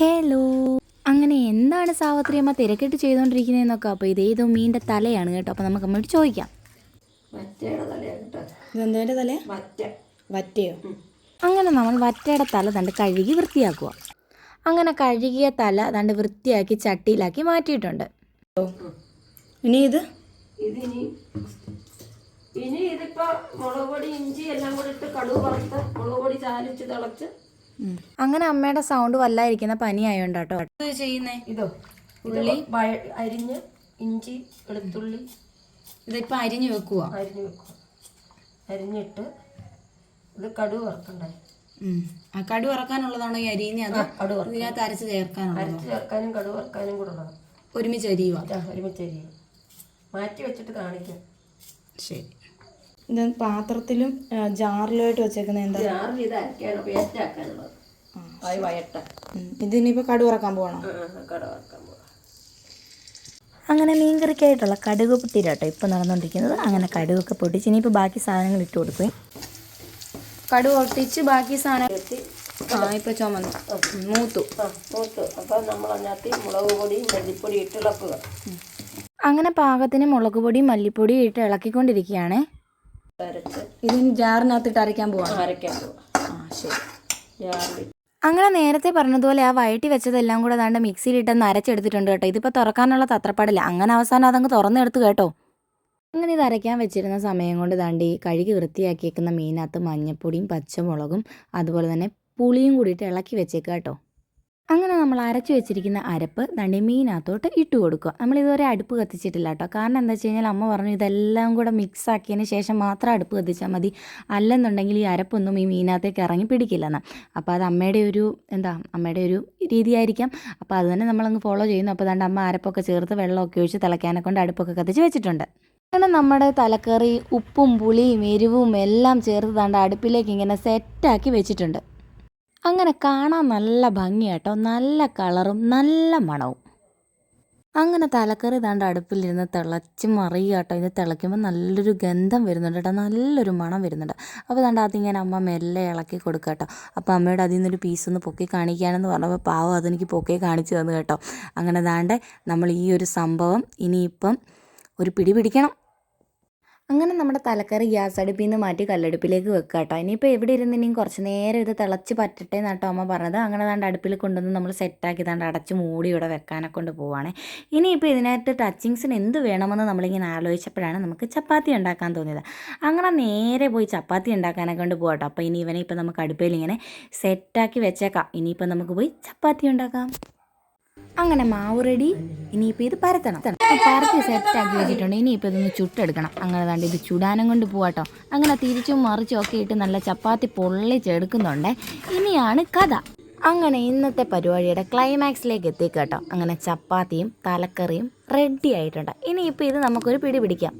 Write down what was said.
Hello. അങ്ങനെ എന്താണ് സാവിത്രിയമ്മ തിരക്കിട്ട് ചെയ്തുകൊണ്ടിരിക്കുന്നതെന്നൊക്കെ. അപ്പോൾ ഇതേതോ മീനിൻ്റെ തലയാണ് കേട്ടോ. അപ്പോൾ നമുക്ക് അമ്മയോട് ചോദിക്കാം. ഇതെന്തേൻ്റെ തല? വറ്റയോ? അങ്ങനെ നമ്മൾ വറ്റയുടെ തല തണ്ട് കഴുകി വൃത്തിയാക്കുക. അങ്ങനെ കഴുകിയ തല തണ്ട് വൃത്തിയാക്കി ചട്ടിയിലാക്കി മാറ്റിയിട്ടുണ്ട്. ഇനി ഇതിപ്പോ മുളക് പൊടി ഇഞ്ചി എല്ലാം കൂടി ഇട്ട് കടുക് വറുത്ത് മുളക് പൊടി ചാലിച്ച് തിളച്ച്. അങ്ങനെ അമ്മയുടെ സൗണ്ട് വല്ലായിരിക്കുന്ന പനിയായോണ്ട് കേട്ടോ. ചെയ്യുന്നേ ഇതോ ഉള്ളി അരിഞ്ഞ് ഇഞ്ചി വെളുത്തുള്ളി ഇതിപ്പോൾ അരിഞ്ഞ് വെക്കുക. അരിഞ്ഞിട്ട് ഇത് കടുക് വറുക്കണ്ടായി. കടുക് വറക്കാനുള്ളതാണോ ഈ അരിയുന്ന? അത് ഇതിനകത്ത് അരച്ച് ചേർക്കാനും കടുക് വറുക്കാനും കൂടെ ഉള്ളത് ഒരുമിച്ച് അരിയുക. മാറ്റി വെച്ചിട്ട് കാണിക്കാം. ശരി. ഇത് പാത്രത്തിലും ജാറിലുമായിട്ട് വെച്ചേക്കുന്നത് എന്താ? ജാറിൽ ഇത് അരക്കാനോ പേസ്റ്റ് ആക്കാനുള്ളത്. വയട്ട ഇതിനിപ്പോൾ കടുക് വറക്കാൻ പോകണോ? കടുക് വറക്കാൻ പോകാം. അങ്ങനെ മീൻകറിക്കായിട്ടുള്ള കടുക് പൊട്ടിയില്ല കേട്ടോ ഇപ്പോൾ നടന്നുകൊണ്ടിരിക്കുന്നത്. അങ്ങനെ കടുകൊക്കെ പൊട്ടിച്ച് ഇനിയിപ്പോൾ ബാക്കി സാധനങ്ങൾ ഇട്ട് കൊടുക്കുകയും കടുക് പൊട്ടിച്ച് ബാക്കി സാധനം ഇപ്പോൾ ചുമന്നു മൂത്തു. അപ്പം നമ്മൾ അതിനകത്ത് മുളക് പൊടിയും മല്ലിപ്പൊടി ഇട്ട് ഇളക്കുക. അങ്ങനെ പാകത്തിന് മുളക് പൊടിയും മല്ലിപ്പൊടിയും ഇട്ട് ഇളക്കിക്കൊണ്ടിരിക്കുകയാണ്. ഇതിന് ജാറിനകത്തിട്ട് അരയ്ക്കാൻ പോവാം. ശരി. ജാറിൽ അങ്ങനെ നേരത്തെ പറഞ്ഞതുപോലെ ആ വഴറ്റി വെച്ചതെല്ലാം കൂടെ ദാണ്ട് മിക്സിയിലിട്ടൊന്ന് അരച്ചെടുത്തിട്ടുണ്ട് കേട്ടോ. ഇതിപ്പോൾ തുറക്കാനുള്ള തത്രപ്പാടില്ല. അങ്ങനെ അവസാനം അതങ്ങ് തുറന്നെടുത്ത് കേട്ടോ. അങ്ങനെ ഇത് അരയ്ക്കാൻ വെച്ചിരുന്ന സമയം കൊണ്ട് ദാണ്ടി കഴുകി വൃത്തിയാക്കിയേക്കുന്ന മീനകത്ത് മഞ്ഞൾപ്പൊടിയും പച്ചമുളകും അതുപോലെ തന്നെ പുളിയും കൂടിയിട്ട് ഇളക്കി വെച്ചേക്കുക കേട്ടോ. അങ്ങനെ നമ്മൾ അരച്ച് വെച്ചിരിക്കുന്ന അരപ്പ് ദാണ്ടി മീനകത്തോട്ട് ഇട്ട് കൊടുക്കുക. നമ്മളിതുവരെ അടുപ്പ് കത്തിച്ചിട്ടില്ല കേട്ടോ. കാരണം എന്താ വെച്ച് കഴിഞ്ഞാൽ അമ്മ പറഞ്ഞു ഇതെല്ലാം കൂടെ മിക്സ് ആക്കിയതിന് ശേഷം മാത്രം അടുപ്പ് കത്തിച്ചാൽ മതി, അല്ലെന്നുണ്ടെങ്കിൽ ഈ അരപ്പൊന്നും ഈ മീനകത്തേക്ക് ഇറങ്ങി പിടിക്കില്ലെന്ന്. അപ്പോൾ അത് അമ്മയുടെ ഒരു രീതിയായിരിക്കാം. അപ്പോൾ അത് തന്നെ നമ്മളങ്ങ് ഫോളോ ചെയ്യുന്നു. അപ്പോൾ ദാണ്ട് അമ്മ അരപ്പൊക്കെ ചേർത്ത് വെള്ളമൊക്കെ ഒഴിച്ച് തിളയ്ക്കാനെ കൊണ്ട് അടുപ്പൊക്കെ കത്തിച്ച് വെച്ചിട്ടുണ്ട്. അങ്ങനെ നമ്മുടെ തലക്കറി ഉപ്പും പുളിയും എരിവും എല്ലാം ചേർത്ത് ദാണ്ട് അടുപ്പിലേക്ക് ഇങ്ങനെ സെറ്റാക്കി വെച്ചിട്ടുണ്ട്. അങ്ങനെ കാണാൻ നല്ല ഭംഗിയാട്ടോ, നല്ല കളറും നല്ല മണവും. അങ്ങനെ തലക്കറി ദാണ്ട് അടുപ്പിലിരുന്ന് തിളച്ച് മറിയുക കേട്ടോ. ഇത് തിളയ്ക്കുമ്പോൾ നല്ലൊരു ഗന്ധം വരുന്നുണ്ട് കേട്ടോ, നല്ലൊരു മണം വരുന്നുണ്ട്. അപ്പോൾ ദാണ്ട് അതിങ്ങനെ അമ്മ മെല്ലെ ഇളക്കി കൊടുക്കുക കേട്ടോ. അപ്പോൾ അമ്മയോട് അതിൽ നിന്നൊരു പീസൊന്ന് പൊക്കി കാണിക്കാനെന്ന് പറഞ്ഞപ്പോൾ പാവം അതെനിക്ക് പൊക്കി കാണിച്ചു തന്നു കേട്ടോ. അങ്ങനെ ദാണ്ട് നമ്മൾ ഈ ഒരു സംഭവം ഇനിയിപ്പം ഒരു പിടി പിടിക്കണം. അങ്ങനെ നമ്മുടെ തലക്കറി ഗ്യാസ് അടുപ്പിൽ നിന്ന് മാറ്റി കല്ലടുപ്പിലേക്ക് വെക്കുക കേട്ടോ. ഇനിയിപ്പോൾ എവിടെ ഇരുന്നിനും കുറച്ച് നേരം ഇത് തിളച്ച് പറ്റട്ടെ എന്നാട്ടോ അമ്മ പറഞ്ഞത്. അങ്ങനെ ദാണ്ട് അടുപ്പിൽ കൊണ്ടുവന്ന് നമ്മൾ സെറ്റാക്കി ദാണ്ട് അടച്ച് മൂടി ഇവിടെ വെക്കാനൊക്കെ കൊണ്ട് പോവുകയാണ്. ഇനിയിപ്പോൾ ഇതിനകത്ത് ടച്ചിങ്സിന് എന്ത് വേണമെന്ന് നമ്മളിങ്ങനെ ആലോചിച്ചപ്പോഴാണ് നമുക്ക് ചപ്പാത്തി ഉണ്ടാക്കാൻ തോന്നിയത്. അങ്ങനെ നേരെ പോയി ചപ്പാത്തി ഉണ്ടാക്കാനൊക്കെ കൊണ്ട് പോകാം കേട്ടോ. അപ്പോൾ ഇനി ഇവനെ ഇപ്പോൾ നമുക്ക് അടുപ്പിൽ ഇങ്ങനെ സെറ്റാക്കി വെച്ചേക്കാം. ഇനിയിപ്പോൾ നമുക്ക് പോയി ചപ്പാത്തി ഉണ്ടാക്കാം. അങ്ങനെ മാവ് റെഡി. ഇനിയിപ്പോൾ ഇത് പരത്തണം. പരത്തി സെറ്റാക്കി വെച്ചിട്ടുണ്ട്. ഇനിയിപ്പോൾ ഇതൊന്ന് ചുട്ടെടുക്കണം. അങ്ങനെ ദാണ്ട് ഇത് ചുടാനും കൊണ്ട് പോവാട്ടോ. അങ്ങനെ തിരിച്ചും മറിച്ചും ഒക്കെ ഇട്ട് നല്ല ചപ്പാത്തി പൊള്ളിച്ചെടുക്കുന്നുണ്ട്. ഇനിയാണ് കഥ. അങ്ങനെ ഇന്നത്തെ പരിപാടിയുടെ ക്ലൈമാക്സിലേക്ക് എത്തിക്കുക കേട്ടോ. അങ്ങനെ ചപ്പാത്തിയും തലക്കറിയും റെഡി ആയിട്ടുണ്ട്. ഇനിയിപ്പോൾ ഇത് നമുക്കൊരു പിടി പിടിക്കാം.